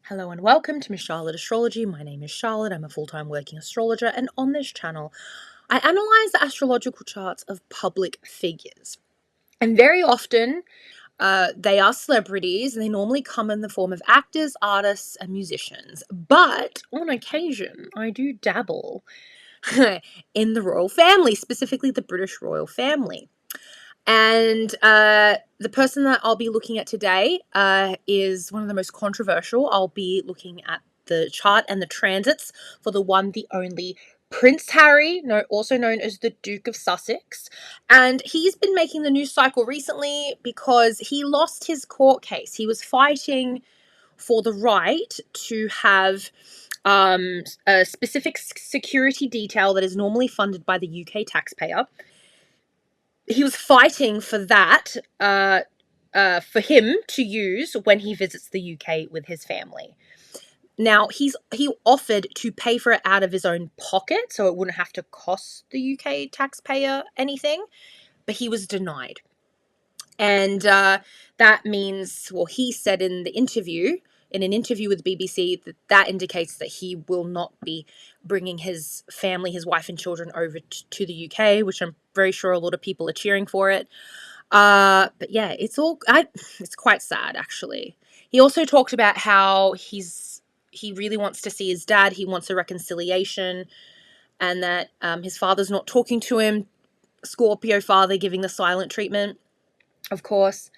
Hello and welcome to Miss Charlotte Astrology. My name is Charlotte. I'm a full-time working astrologer, and on this channel, I analyze the astrological charts of public figures. And very often, they are celebrities, and they normally come in the form of actors, artists, and musicians. But on occasion, I do dabble in the royal family, specifically the British royal family. And the person that I'll be looking at today is one of the most controversial. I'll be looking at the chart and the transits for the one, the only Prince Harry, also known as the Duke of Sussex. And he's been making the news cycle recently because he lost his court case. He was fighting for the right to have a specific security detail that is normally funded by the UK taxpayer. He was fighting for that, for him to use when he visits the UK with his family. Now, he offered to pay for it out of his own pocket, so it wouldn't have to cost the UK taxpayer anything, but he was denied. And that means, well, he said in an interview with BBC, that indicates that he will not be bringing his family, his wife and children over to the UK, which I'm very sure a lot of people are cheering for it. But yeah, it's quite sad, actually. He also talked about how he really wants to see his dad. He wants a reconciliation, and that his father's not talking to him. Scorpio father giving the silent treatment, of course.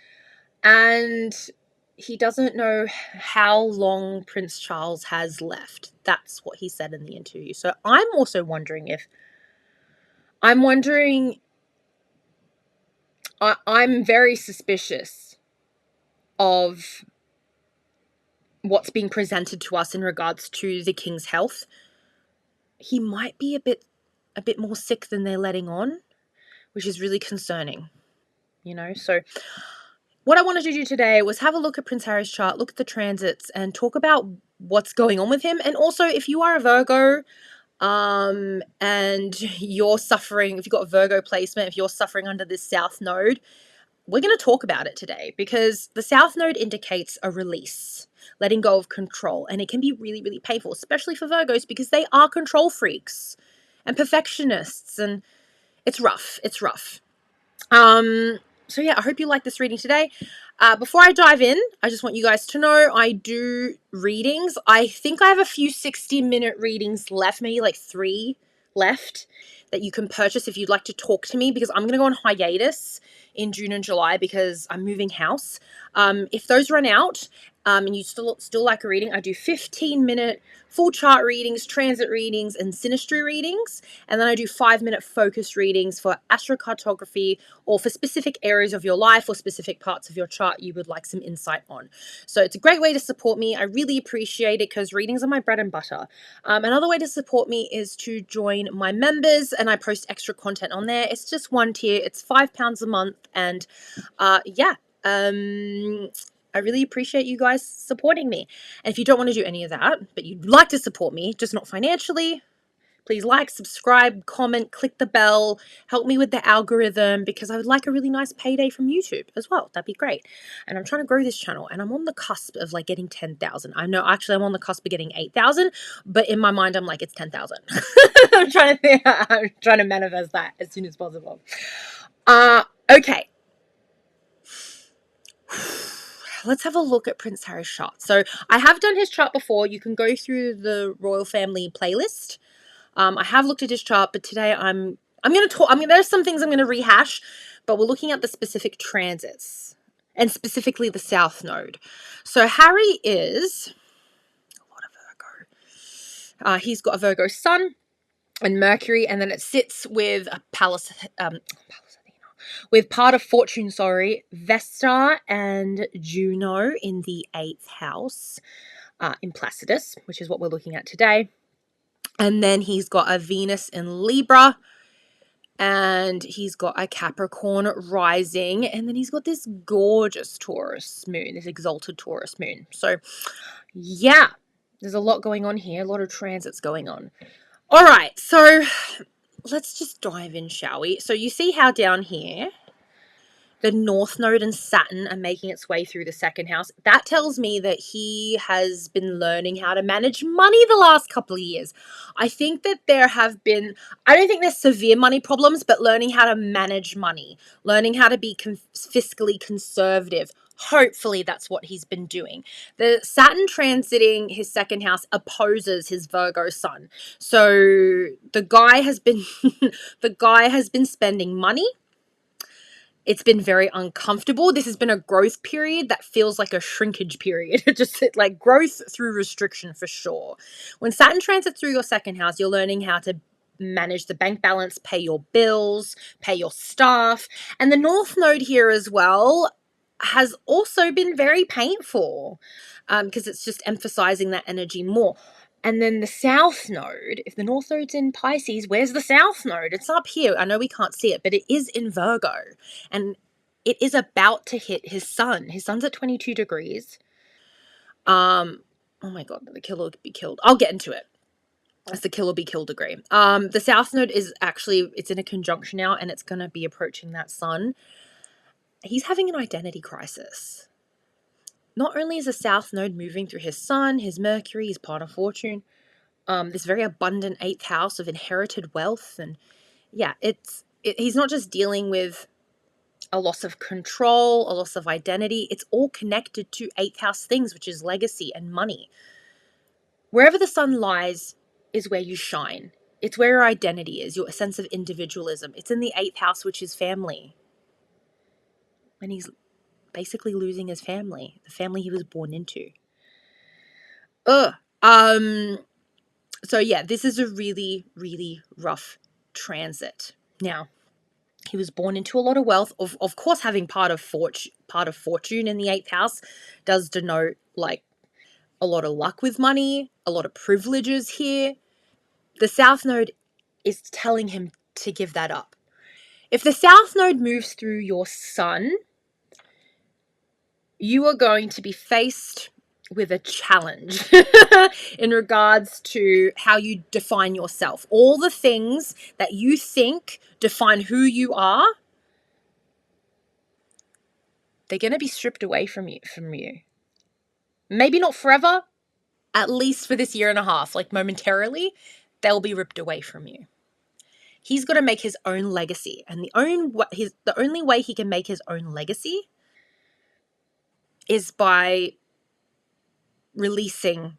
And he doesn't know how long Prince Charles has left. That's what he said in the interview. So I'm also wondering I'm very suspicious of what's being presented to us in regards to the king's health. He might be a bit more sick than they're letting on, which is really concerning, So what I wanted to do today was have a look at Prince Harry's chart, look at the transits, and talk about what's going on with him. And also, if you are a Virgo, and you're suffering, if you've got a Virgo placement, if you're suffering under this South Node, we're going to talk about it today, because the South Node indicates a release, letting go of control. And it can be really, really painful, especially for Virgos, because they are control freaks and perfectionists, and it's rough. It's rough. So yeah, I hope you like this reading today. Before I dive in, I just want you guys to know I do readings. I think I have a few 60-minute readings left, maybe like 3 left, that you can purchase if you'd like to talk to me, because I'm going to go on hiatus in June and July because I'm moving house. If those run out, and you still like a reading, I do 15-minute full chart readings, transit readings, and synastry readings. And then I do 5-minute focus readings for astrocartography, or for specific areas of your life or specific parts of your chart you would like some insight on. So it's a great way to support me. I really appreciate it, because readings are my bread and butter. Another way to support me is to join my members, and I post extra content on there. It's just one tier. It's £5 a month. And I really appreciate you guys supporting me. And if you don't want to do any of that, but you'd like to support me, just not financially, please like, subscribe, comment, click the bell, help me with the algorithm, because I would like a really nice payday from YouTube as well. That'd be great. And I'm trying to grow this channel, and I'm on the cusp of like getting 10,000. I know, actually, I'm on the cusp of getting 8,000, but in my mind, I'm like, it's 10,000. I'm trying to manifest that as soon as possible. Okay. Let's have a look at Prince Harry's chart. So I have done his chart before. You can go through the royal family playlist. I have looked at his chart, but today I'm going to talk. There's some things I'm going to rehash, but we're looking at the specific transits, and specifically the South Node. So Harry is what, a Virgo. He's got a Virgo sun and Mercury, and then it sits with a with part of Fortune, Vesta and Juno in the 8th house, in Placidus, which is what we're looking at today. And then he's got a Venus in Libra, and he's got a Capricorn rising, and then he's got this gorgeous Taurus moon, this exalted Taurus moon. So yeah, there's a lot going on here, a lot of transits going on. All right, so let's just dive in, shall we? So you see how down here the North Node and Saturn are making its way through the second house. That tells me that he has been learning how to manage money the last couple of years. I think that there have been, I don't think there's severe money problems, but learning how to manage money, learning how to be fiscally conservative. Hopefully that's what he's been doing. The Saturn transiting his second house opposes his Virgo sun. So the guy has been the guy has been spending money. It's been very uncomfortable. This has been a growth period that feels like a shrinkage period. Just like growth through restriction for sure. When Saturn transits through your second house, you're learning how to manage the bank balance, pay your bills, pay your staff. And the North Node here as well has also been very painful because it's just emphasizing that energy more. And then the South Node, if the North Node's in Pisces, where's the South Node? It's up here. I know we can't see it, but it is in Virgo. And it is about to hit his sun. His sun's at 22 degrees. Oh my God, the killer will be killed. I'll get into it. That's the kill or be killed degree. The South Node is actually, it's in a conjunction now, and it's going to be approaching that sun. He's having an identity crisis. Not only is the South Node moving through his sun, his Mercury, his part of fortune, this very abundant 8th house of inherited wealth. And yeah, he's not just dealing with a loss of control, a loss of identity. It's all connected to 8th house things, which is legacy and money. Wherever the sun lies is where you shine. It's where your identity is, your sense of individualism. It's in the 8th house, which is family. And he's basically losing his family, the family he was born into. So yeah, this is a really, really rough transit. Now, he was born into a lot of wealth. Of course, having part of fortune in the 8th house does denote like a lot of luck with money, a lot of privileges here. The South Node is telling him to give that up. If the South Node moves through your sun, you are going to be faced with a challenge in regards to how you define yourself. All the things that you think define who you are, they're going to be stripped away from you. Maybe not forever, at least for this year and a half, like momentarily, they'll be ripped away from you. He's got to make his own legacy, and the only way he can make his own legacy is by releasing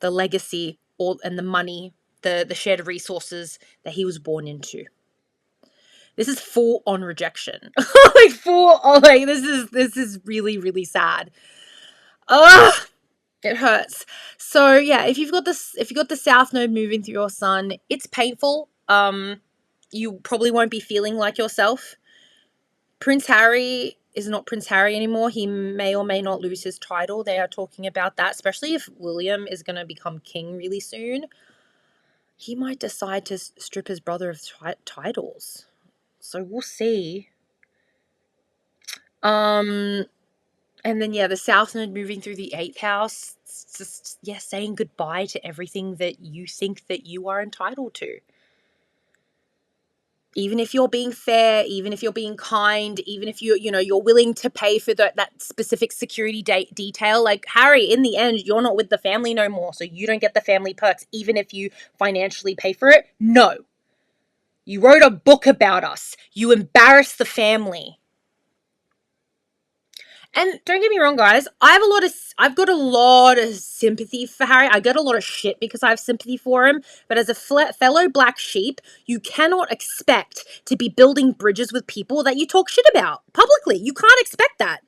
the legacy and the money, the shared resources that he was born into. This is full on rejection. This is really, really sad. Ugh, it hurts. So yeah, if you've got the South Node moving through your sun, it's painful. You probably won't be feeling like yourself. Prince Harry is not Prince Harry anymore. He may or may not lose his title. They are talking about that, especially if William is going to become king really soon. He might decide to strip his brother of titles. So we'll see. And then, yeah, the South Node moving through the 8th house. It's just, yeah, saying goodbye to everything that you think that you are entitled to. Even if you're being fair, even if you're being kind, even if you're willing to pay for that specific security detail, like Harry, in the end, you're not with the family no more, so you don't get the family perks, even if you financially pay for it. No. You wrote a book about us. You embarrassed the family. And don't get me wrong, guys. I've got a lot of sympathy for Harry. I get a lot of shit because I have sympathy for him. But as a fellow black sheep, you cannot expect to be building bridges with people that you talk shit about publicly. You can't expect that.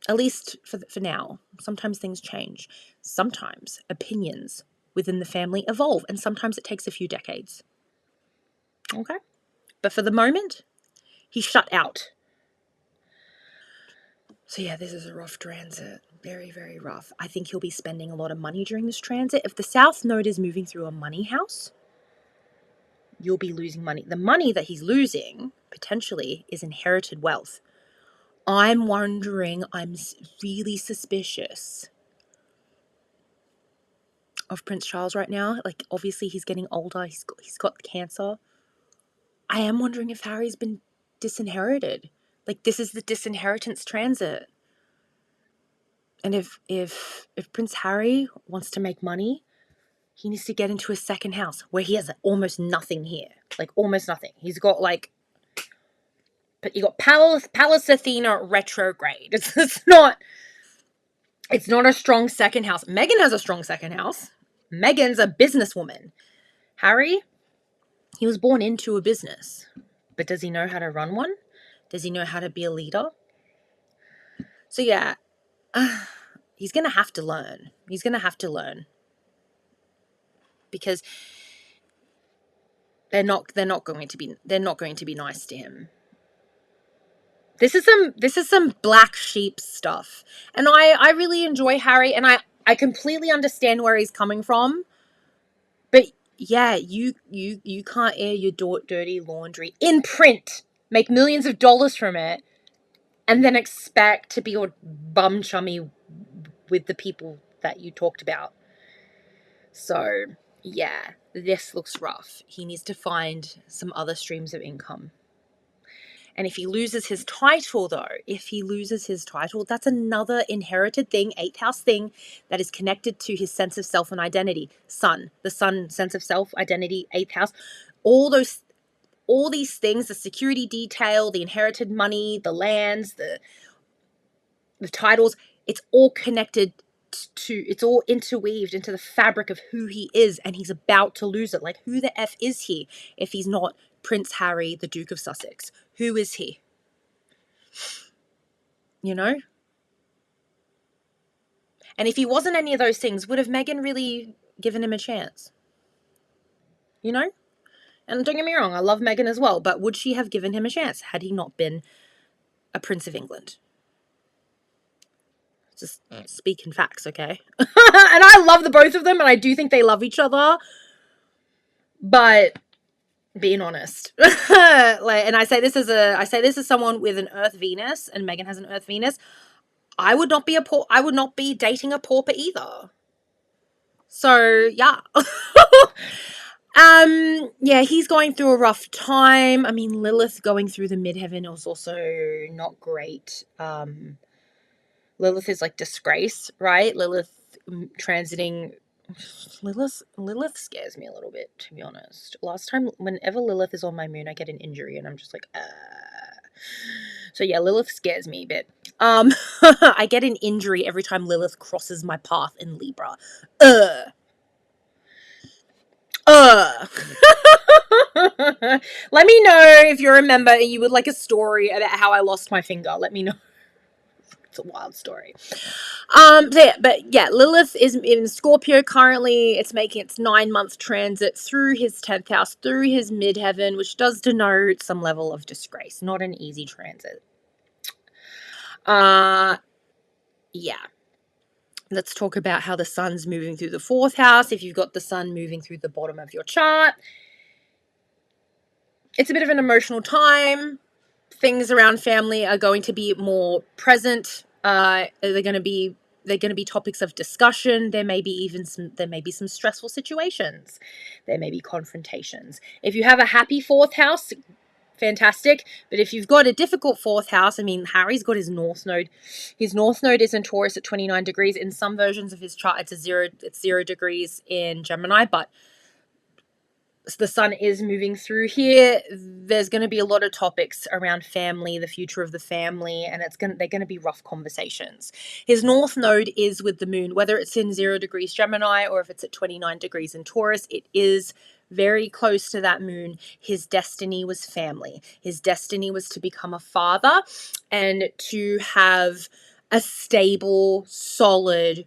At least for now. Sometimes things change. Sometimes opinions within the family evolve, and sometimes it takes a few decades. Okay? But for the moment, he's shut out. So yeah, this is a rough transit. Very, very rough. I think he'll be spending a lot of money during this transit. If the South Node is moving through a money house, you'll be losing money. The money that he's losing, potentially, is inherited wealth. I'm really suspicious of Prince Charles right now. Like, obviously, he's getting older. He's got cancer. I am wondering if Harry's been disinherited. Like, this is the disinheritance transit. And if Prince Harry wants to make money, he needs to get into his second house where he has almost nothing here. Like, almost nothing. He's got like, but you got Pallas Athena retrograde. It's not a strong second house. Meghan has a strong second house. Meghan's a businesswoman. Harry, he was born into a business. But does he know how to run one? Does he know how to be a leader? So yeah, he's going to have to learn. He's going to have to learn. Because they're not going to be nice to him. This is some black sheep stuff. And I really enjoy Harry, and I completely understand where he's coming from. But yeah, you can't air your dirty laundry in print, make millions of dollars from it, and then expect to be all bum chummy with the people that you talked about. So yeah, this looks rough. He needs to find some other streams of income. And if he loses his title, that's another inherited thing, 8th house thing, that is connected to his sense of self and identity. The sun, sense of self, identity, 8th house. All these things, the security detail, the inherited money, the lands, the titles, it's all connected it's all interweaved into the fabric of who he is, and he's about to lose it. Like, who the F is he if he's not Prince Harry, the Duke of Sussex? Who is he? You know? And if he wasn't any of those things, would have Meghan really given him a chance? You know? And don't get me wrong, I love Meghan as well, but would she have given him a chance had he not been a Prince of England? Just speaking facts, okay? And I love the both of them, and I do think they love each other. But being honest, and I say this as someone with an Earth Venus, and Meghan has an Earth Venus. I would not be dating a pauper either. So yeah. Yeah, he's going through a rough time. I mean, Lilith going through the midheaven was also not great. Lilith is like disgrace, right? Lilith transiting. Lilith scares me a little bit, to be honest. Whenever Lilith is on my moon, I get an injury, and I'm just like, So yeah, Lilith scares me a bit. I get an injury every time Lilith crosses my path in Libra. Let me know if you remember and you would like a story about how I lost my finger. Let me know. It's a wild story. Lilith is in Scorpio currently. It's making its 9-month transit through his 10th house, through his midheaven, which does denote some level of disgrace. Not an easy transit. Yeah. Let's talk about how the sun's moving through the 4th house. If you've got the sun moving through the bottom of your chart, it's a bit of an emotional time. Things around family are going to be more present. They're going to be topics of discussion. There may be some stressful situations. There may be confrontations. If you have a happy 4th house, fantastic. But if you've got a difficult 4th house, I mean, Harry's got his North Node. His North Node is in Taurus at 29 degrees. In some versions of his chart, it's 0 degrees in Gemini, but the sun is moving through here. There's going to be a lot of topics around family, the future of the family, and they're going to be rough conversations. His North Node is with the moon, whether it's in 0 degrees Gemini or if it's at 29 degrees in Taurus, it is very close to that moon. His destiny was family. His destiny was to become a father and to have a stable, solid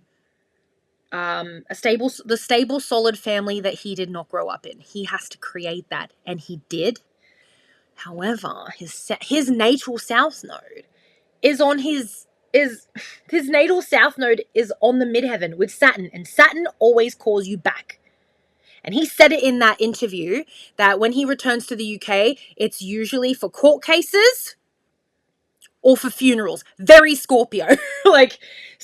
solid family that he did not grow up in. He has to create that, and he did. However, his natal south node is on his natal south node is on the midheaven with Saturn, and Saturn always calls you back. And he said it in that interview that when he returns to the UK, it's usually for court cases or for funerals. Very Scorpio. Like,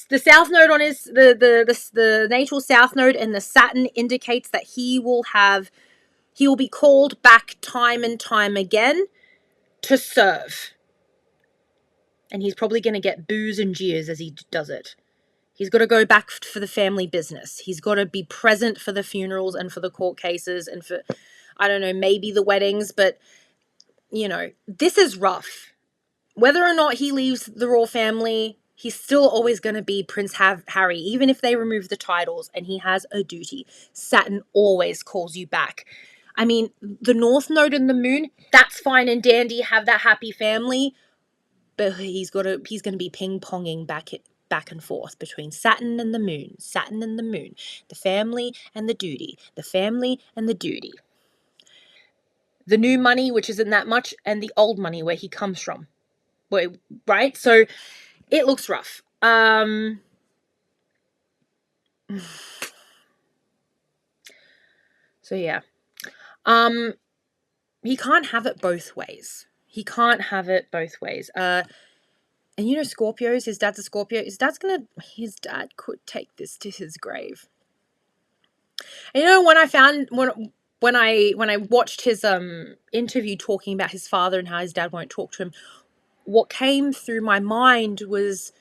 the south node on his the natal south node and the Saturn indicates that he will be called back time and time again to serve. And he's probably going to get boos and jeers as he does it. He's got to go back for the family business. He's got to be present for the funerals and for the court cases and for, I don't know, maybe the weddings. But, this is rough. Whether or not he leaves the royal family, he's still always going to be Prince Harry, even if they remove the titles, and he has a duty. Saturn always calls you back. I mean, the North Node and the Moon, that's fine and dandy, have that happy family, but he's going to be ping-ponging back and forth between Saturn and the Moon, the family and the duty, the family and the duty. The new money, which isn't that much, and the old money where he comes from. Right? So it looks rough. So yeah. He can't have it both ways. And Scorpios, his dad's a Scorpio. His dad could take this to his grave. And when I watched his interview talking about his father and how his dad won't talk to him, what came through my mind was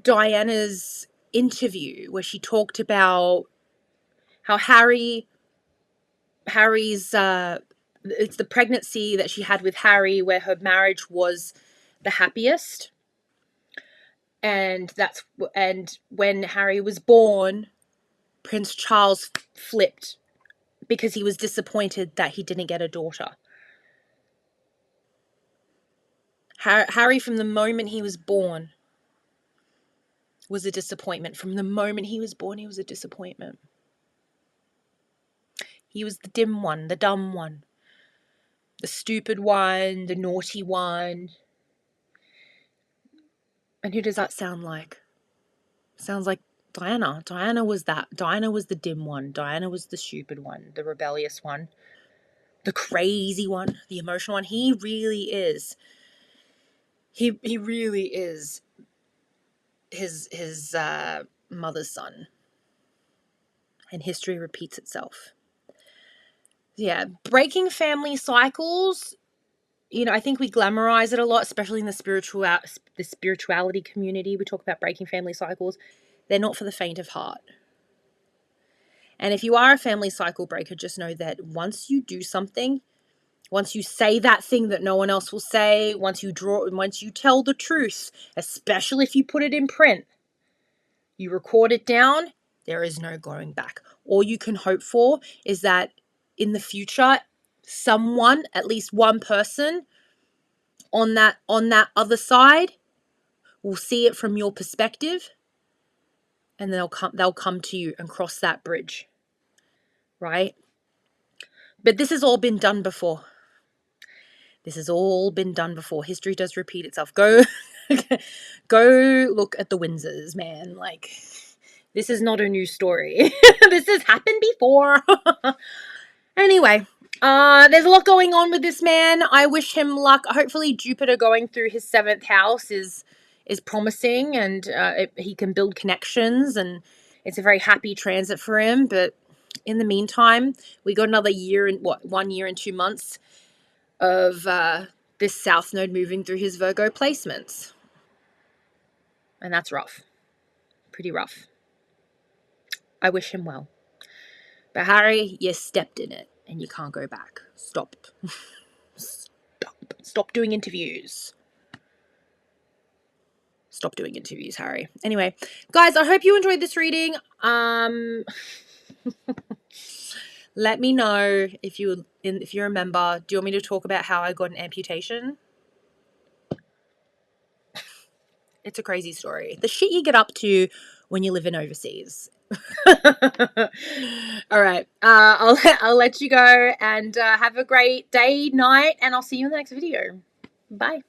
Diana's interview where she talked about how Harry's it's the pregnancy that she had with Harry where her marriage was the happiest, and when Harry was born, Prince Charles flipped because he was disappointed that he didn't get a daughter. Harry, from the moment he was born, was a disappointment. From the moment he was born, he was a disappointment. He was the dim one, the dumb one, the stupid one, the naughty one. And who does that sound like? Sounds like Diana. Diana was that. Diana was the dim one. Diana was the stupid one, the rebellious one, the crazy one, the emotional one. He really is. He really is his mother's son. And history repeats itself. Yeah, breaking family cycles. I think we glamorize it a lot, especially in the spirituality community. We talk about breaking family cycles. They're not for the faint of heart. And if you are a family cycle breaker, just know that once you do something, once you say that thing that no one else will say, once you tell the truth, especially if you put it in print, you record it down, there is no going back. All you can hope for is that in the future, someone, at least one person on that other side, will see it from your perspective, and they'll come to you and cross that bridge, right? But this has all been done before. History does repeat itself. Go look at the Windsors, man. Like, this is not a new story. This has happened before. Anyway, there's a lot going on with this man. I wish him luck. Hopefully Jupiter going through his 7th house is promising, and he can build connections, and it's a very happy transit for him. But in the meantime, we got another 1 year and 2 months of this South Node moving through his Virgo placements. And that's rough. Pretty rough. I wish him well. But Harry, you stepped in it and you can't go back. Stop. Stop doing interviews. Stop doing interviews, Harry. Anyway, guys, I hope you enjoyed this reading. Let me know if you remember. Do you want me to talk about how I got an amputation? It's a crazy story. The shit you get up to when you're living overseas. All right. I'll let you go, and have a great day, night, and I'll see you in the next video. Bye.